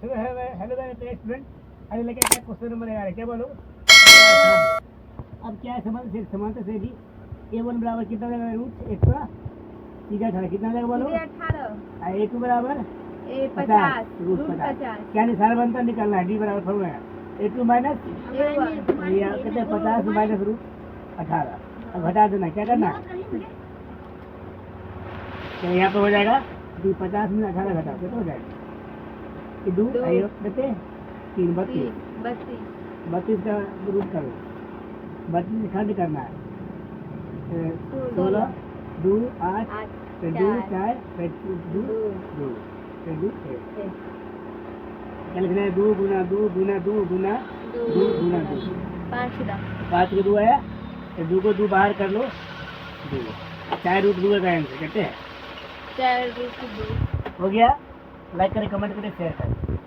Hello मेरे student, अरे लेके क्या क्वेश्चन नंबर 11 क्या बोलो। अब क्या है समानता से भी a1 बराबर कितना देगा रूट 118 कितना देगा बोलो 18 a2 बराबर 50 रूट 50 क्या निशान बनता निकालना है d बराबर फॉर्मूला है a2 माइनस कितने 50 माइनस रूट 18 अब घटा देना क्या करना तो यहाँ पे हो जाएगा 50 में 18 घटा तो हो जाएगा दो कितने 3 32 का रूट करो 32 खंड करना है 16 2 8 2 4 2 2 2 क्या लिखना है 2 गुना 2 गुना 2 गुना 2 गुना 2 5 के 2 आया 2 को 2 बाहर कर लो 2 4 रूट 2 का आंसर कहते हैं 4 रूट 2 हो गया। लाइक करें कमेंट करें शेयर करें।